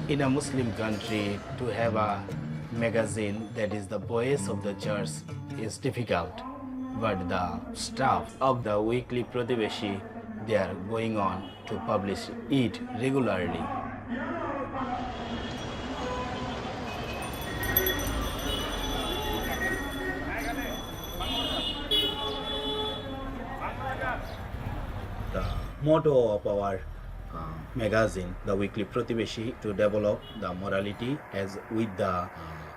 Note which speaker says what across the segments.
Speaker 1: In a Muslim country, to have a magazine that is the voice of the church is difficult. But the staff of the weekly Pratibeshi, they are going on to publish it regularly. The motto of our magazine, the weekly Pratibeshi, to develop the morality as with the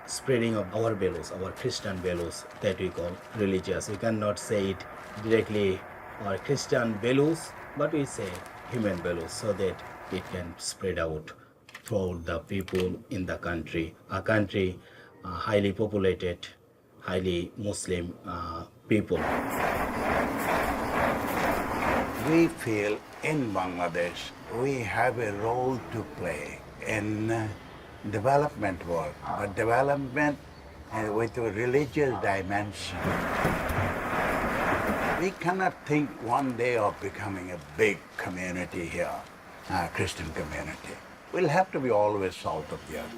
Speaker 1: spreading of our values, our Christian values that we call religious. We cannot say it directly our Christian values, but we say human values so that it can spread out throughout the people in the country. A country highly populated, highly Muslim people.
Speaker 2: We feel in Bangladesh we have a role to play in development work, but development with a religious dimension. We cannot think one day of becoming a big community here, a Christian community. We'll have to be always salt of the earth.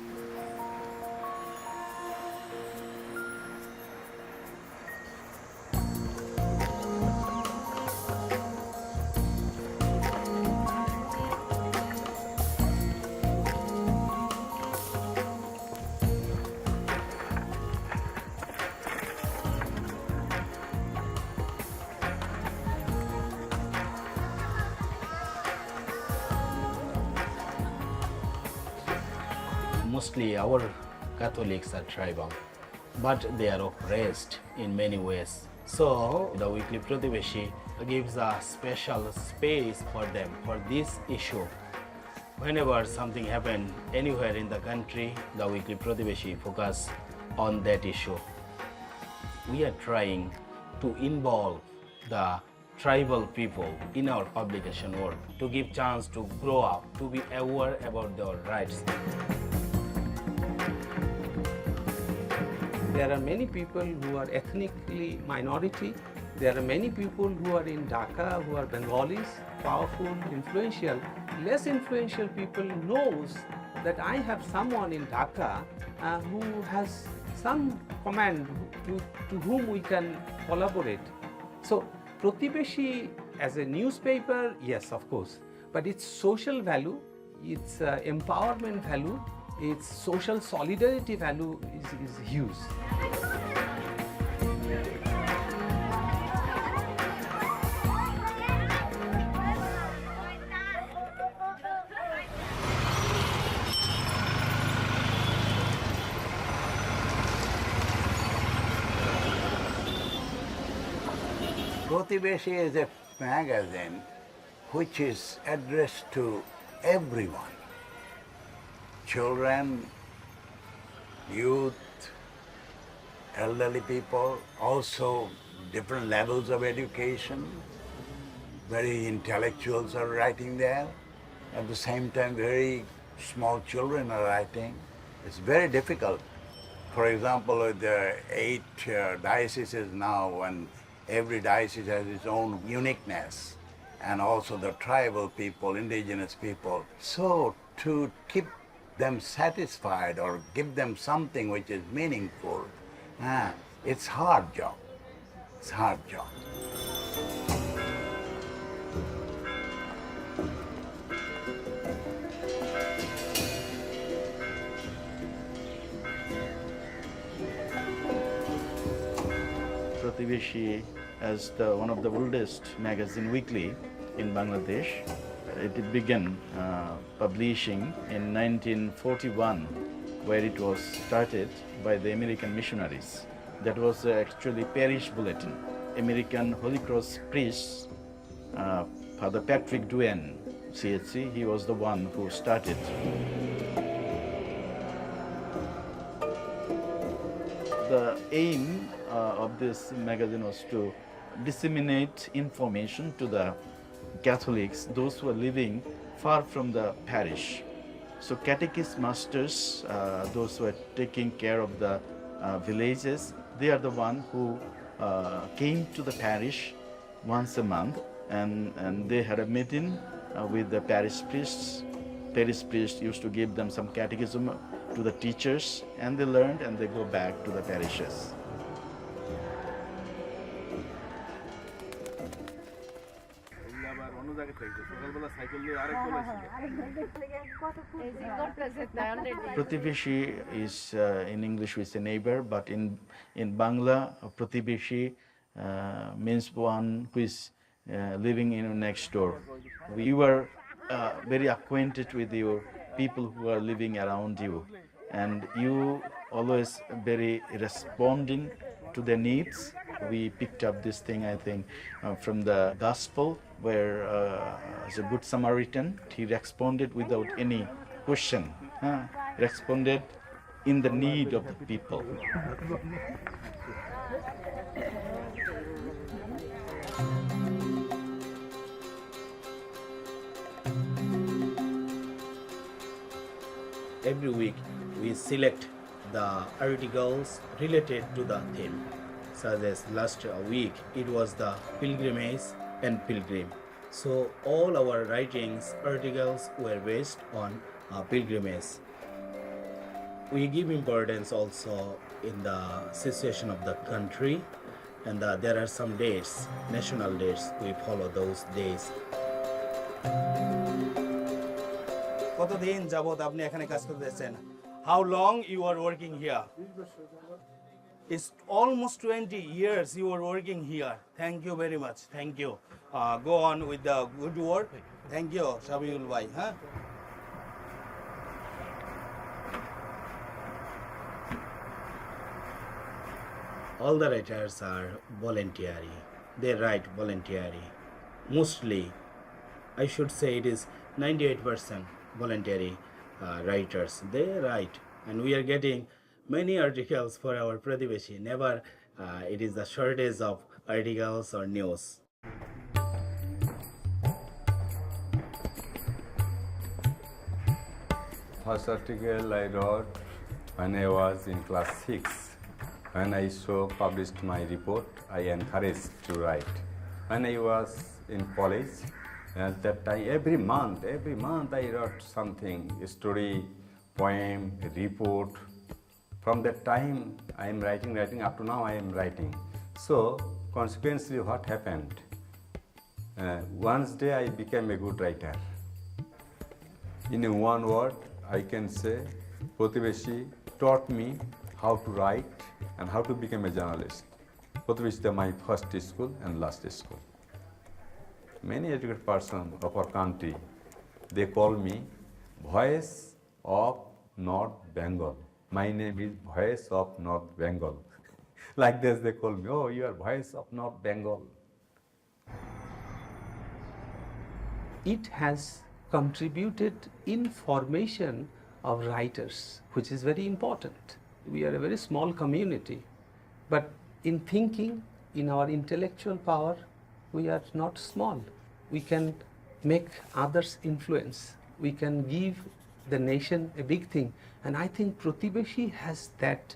Speaker 1: Mostly our Catholics are tribal, but they are oppressed in many ways. So the weekly Pratibeshi gives a special space for them for this issue. Whenever something happens anywhere in the country, the weekly Pratibeshi focus on that issue. We are trying to involve the tribal people in our publication work to give chance to grow up, to be aware about their rights.
Speaker 3: There are many people who are ethnically minority. There are many people who are in Dhaka who are Bengalis, powerful, influential. Less influential people knows that I have someone in Dhaka who has some command to whom we can collaborate. So Pratibeshi as a newspaper, yes, of course, but its social value, its empowerment value, its social solidarity value is huge.
Speaker 2: Pratibeshi is a magazine which is addressed to everyone. Children, youth, elderly people, also different levels of education. Very intellectuals are writing there. At the same time, very small children are writing. It's very difficult. For example, there are 8 dioceses now, and every diocese has its own uniqueness, and also the tribal people, indigenous people. So to keep them satisfied or give them something which is meaningful, it's hard job. It's hard job.
Speaker 4: Pratibeshi as one of the oldest magazine weekly in Bangladesh. It began publishing in 1941, where it was started by the American missionaries. That was actually parish bulletin. American Holy Cross priest, Father Patrick Duane, CHC, he was the one who started. The aim of this magazine was to disseminate information to the Catholics, those who are living far from the parish. So catechist masters, those who are taking care of the villages, they are the one who came to the parish once a month, and they had a meeting with the parish priests parish priest used to give them some catechism to the teachers, and they learned and they go back to the parishes. Pratibeshi is in English we say neighbor, but in Bangla, Pratibeshi means one who is living in next door. You are very acquainted with your people who are living around you, and you always very responding to their needs. We picked up this thing, I think, from the gospel, where as a good Samaritan, he responded without any question, responded in the need of the people.
Speaker 1: Every week we select the articles related to the theme, such as last week it was the pilgrimage and pilgrim. So all our writings, articles were based on pilgrimage. We give importance also in the situation of the country, and there are some dates, national dates, we follow those days. কতদিন যাবত আপনি এখানে কাজ করতেছেন? How long you are working here? It's almost 20 years you are working here. Thank you very much. Thank you. Go on with the good work. Thank you, Shabiul Bhai. All the writers are voluntary. They write voluntarily. Mostly, I should say it is 98% voluntary writers. They write, and we are getting many articles for our Pratibeshi. Never it is the shortage of articles or news.
Speaker 5: First article I wrote when I was in class 6. When I published my report, I encouraged to write. When I was in college, at that time, every month I wrote something, a story, poem, a report. From that time, I am writing, up to now I am writing. So, consequently, what happened? One day I became a good writer. In one word, I can say, Pratibeshi taught me how to write and how to become a journalist. Pratibeshi is my first school and last school. Many educated persons of our country, they call me Voice of North Bengal. My name is Voice of North Bengal. Like this they call me, oh, you are Voice of North Bengal.
Speaker 3: It has contributed in formation of writers, which is very important. We are a very small community, but in thinking, in our intellectual power, we are not small. We can make others influence. We can give the nation a big thing. And I think Pratibeshi has that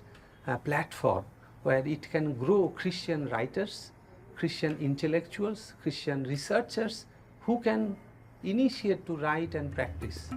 Speaker 3: platform where it can grow Christian writers, Christian intellectuals, Christian researchers who can initiate to write and practice.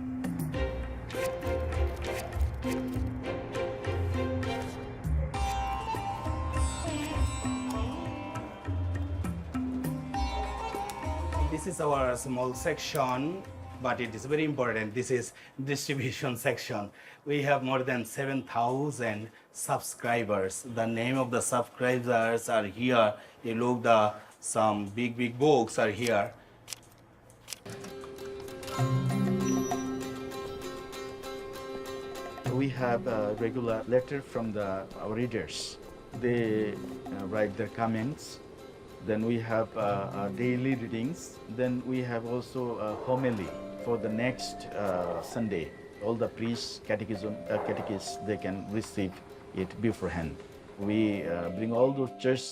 Speaker 1: This is our small section, but it is very important. This is distribution section. We have more than 7,000 subscribers. The name of the subscribers are here. You look, some big books are here.
Speaker 4: We have a regular letter from our readers. They write their comments. Then we have daily readings. Then we have also a homily for the next Sunday. All the priests, catechists, they can receive it beforehand. We bring all those church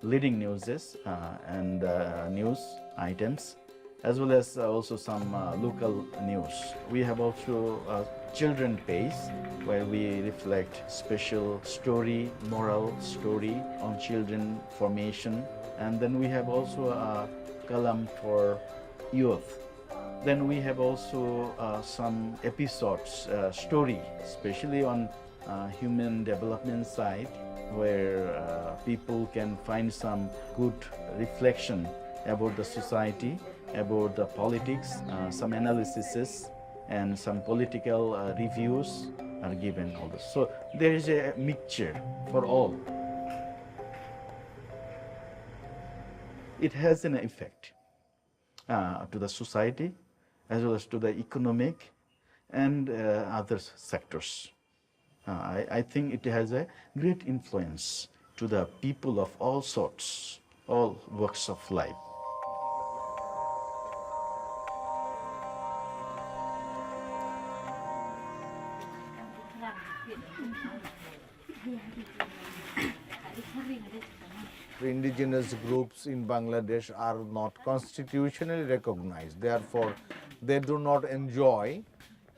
Speaker 4: leading newses and news items, as well as also some local news. We have also a children page where we reflect special story, moral story on children formation. And then we have also a column for youth. Then we have also some episodes, story, especially on human development side, where people can find some good reflection about the society, about the politics, some analyses, and some political reviews are given. All this. So there is a mixture for all. It has an effect to the society as well as to the economic and other sectors. I think it has a great influence to the people of all sorts, all walks of life.
Speaker 6: Indigenous groups in Bangladesh are not constitutionally recognized. Therefore, they do not enjoy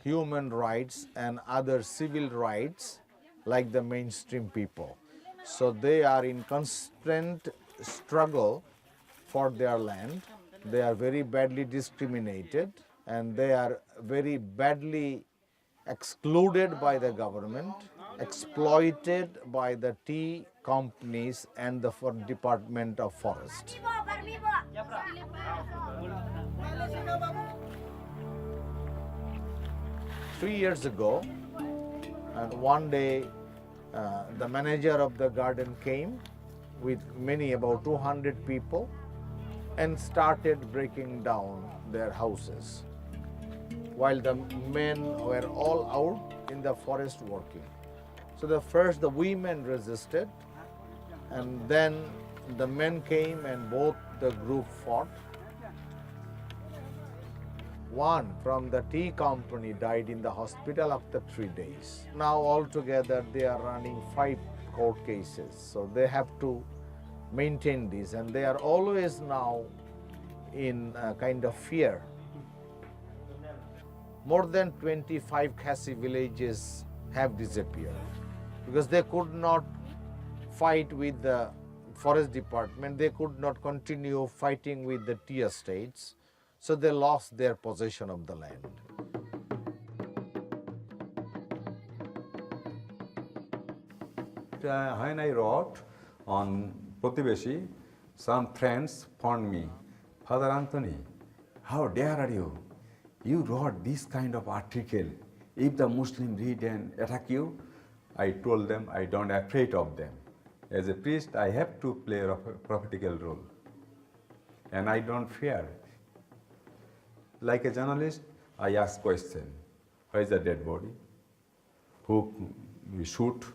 Speaker 6: human rights and other civil rights like the mainstream people. So they are in constant struggle for their land. They are very badly discriminated and they are very badly excluded by the government, exploited by the tea companies and the Department of Forest. 3 years ago, and one day the manager of the garden came with about 200 people and started breaking down their houses while the men were all out in the forest working. So the women resisted, and then the men came and both the group fought. One from the tea company died in the hospital after 3 days. Now altogether they are running 5 court cases. So they have to maintain this, and they are always now in a kind of fear. More than 25 Khasi villages have disappeared because they could not fight with the forest department. They could not continue fighting with the tea estates. So they lost their possession of the land.
Speaker 5: When I wrote on Protibeshi, some friends found me, Father Anthony, how dare are you? You wrote this kind of article. If the Muslim read and attack you, I told them I don't afraid of them. As a priest, I have to play a prophetical role. And I don't fear. Like a journalist, I ask question. Where is the dead body? Who we shoot?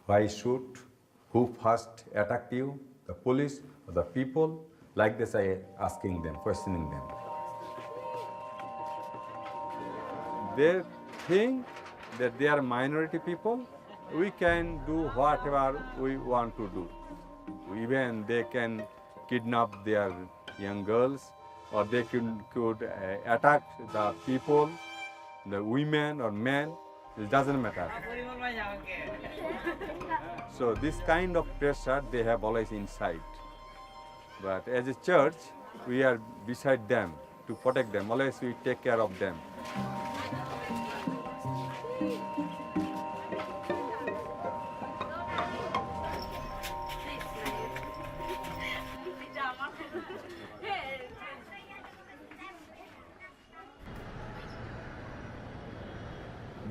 Speaker 5: Why shoot? Who first attacked you? The police or the people? Like this, I asking them, questioning them. They think that they are minority people. We can do whatever we want to do. Even they can kidnap their young girls, or they could attack the people, the women or men. It doesn't matter. So this kind of pressure they have always inside. But as a church, we are beside them to protect them. Always we take care of them.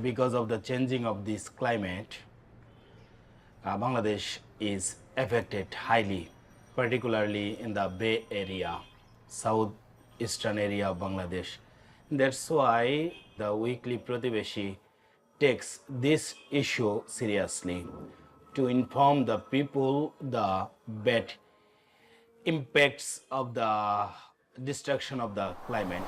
Speaker 1: Because of the changing of this climate, Bangladesh is affected highly, particularly in the Bay Area, southeastern area of Bangladesh. That's why the weekly Protibeshi takes this issue seriously to inform the people the bad impacts of the destruction of the climate.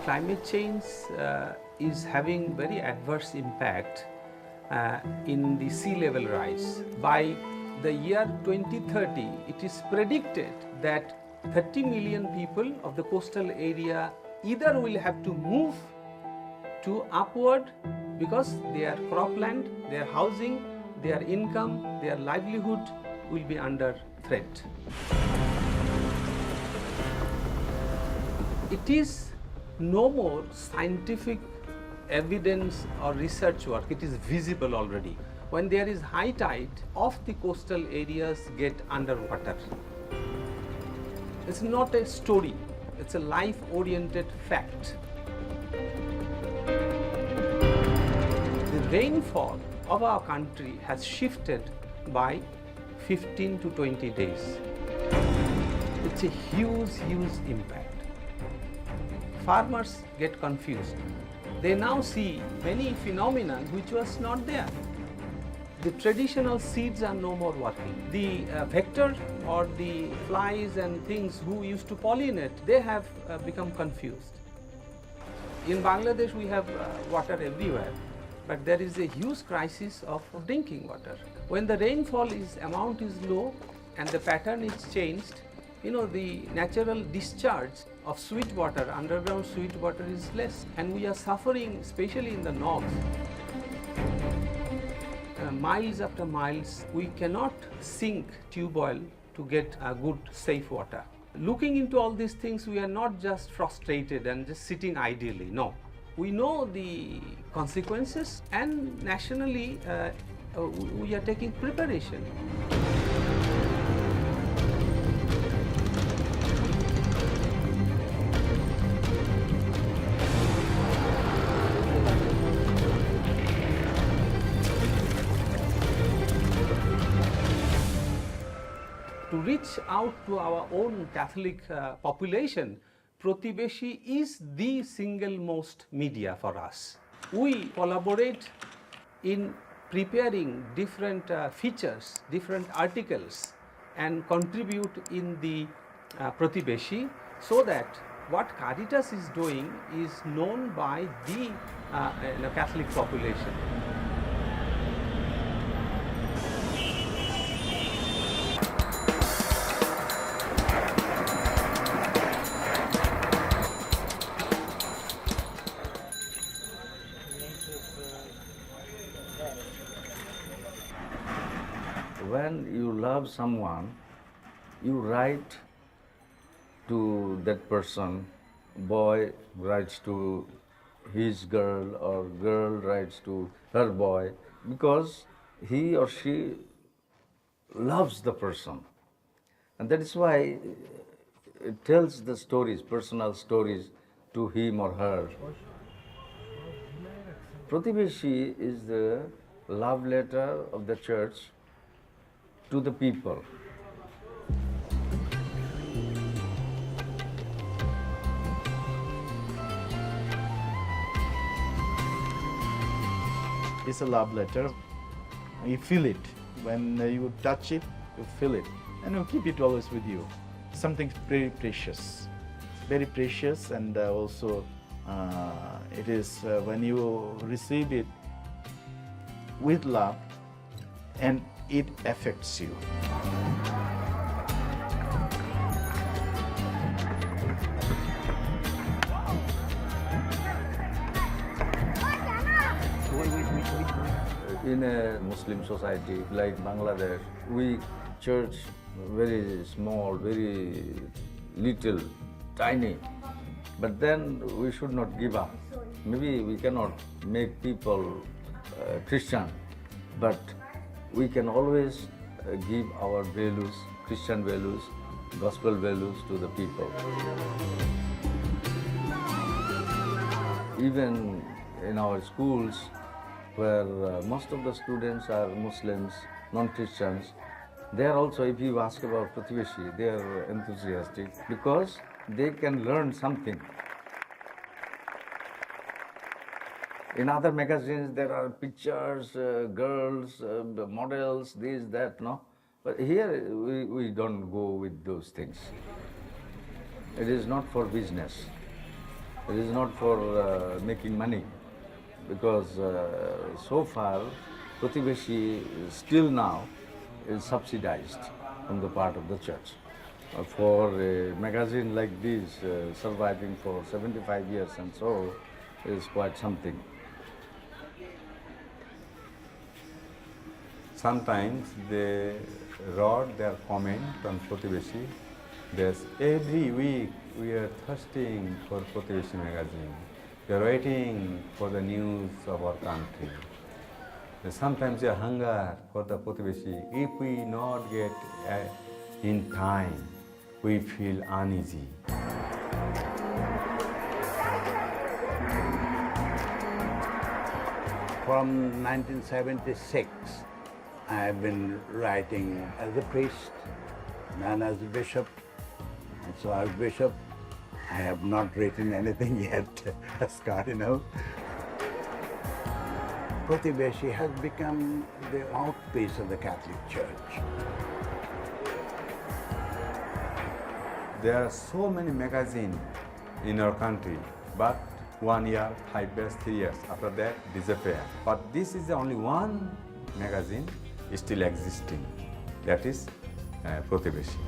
Speaker 3: Climate change is having very adverse impact in the sea level rise. By the year 2030, it is predicted that 30 million people of the coastal area either will have to move to upward because their cropland, their housing, their income, their livelihood will be under threat. It is no more scientific evidence or research work, it is visible already. When there is high tide, of the coastal areas get underwater. It's not a story, it's a life-oriented fact. The rainfall of our country has shifted by 15 to 20 days. It's a huge impact. Farmers get confused. They now see many phenomena which was not there. The traditional seeds are no more working. The vector or the flies and things who used to pollinate, they have become confused. In Bangladesh we have water everywhere, but there is a huge crisis of drinking water. When the rainfall amount is low and the pattern is changed, the natural discharge of sweet water, underground sweet water is less, and we are suffering, especially in the north. Miles after miles, we cannot sink tube oil to get good, safe water. Looking into all these things, we are not just frustrated and just sitting idly, no. We know the consequences, and nationally we are taking preparation. To reach out to our own Catholic population, Pratibeshii is the single most media for us. We collaborate in preparing different features, different articles, and contribute in the Pratibeshii so that what Caritas is doing is known by the Catholic population.
Speaker 7: When you love someone, you write to that person, boy writes to his girl or girl writes to her boy, because he or she loves the person. And that is why it tells the stories, personal stories to him or her. Pratibeshii is the love letter of the church to the people.
Speaker 4: It's a love letter. You feel it. When you touch it, you feel it. And you keep it always with you. Something very precious. Very precious, and also it is when you receive it with love, and it affects you.
Speaker 7: In a Muslim society like Bangladesh, we church very small, very little, tiny. But then we should not give up. Maybe we cannot make people Christian, but we can always give our values, Christian values, gospel values to the people. Even in our schools, where most of the students are Muslims, non-Christians, they are also, if you ask about Pratibeshii, they are enthusiastic because they can learn something. In other magazines, there are pictures, girls, models, this, that, no? But here, we don't go with those things. It is not for business. It is not for making money. Because so far, Pratibeshii still now is subsidized from the part of the church. For a magazine like this, surviving for 75 years and so, is quite something.
Speaker 5: Sometimes they wrote their comment on Protibeshi. There's every week we are thirsting for Protibeshi magazine. We are waiting for the news of our country. Sometimes a hunger for the Protibeshi. If we not get in time, we feel uneasy.
Speaker 2: From 1976, I have been writing as a priest, then as a bishop. And so as bishop, I have not written anything yet as cardinal. Protibeshi has become the mouthpiece of the Catholic Church.
Speaker 5: There are so many magazines in our country, but 1 year, 5 years, 3 years, after that disappear. But this is the only one magazine still existing, that is Protibeshi.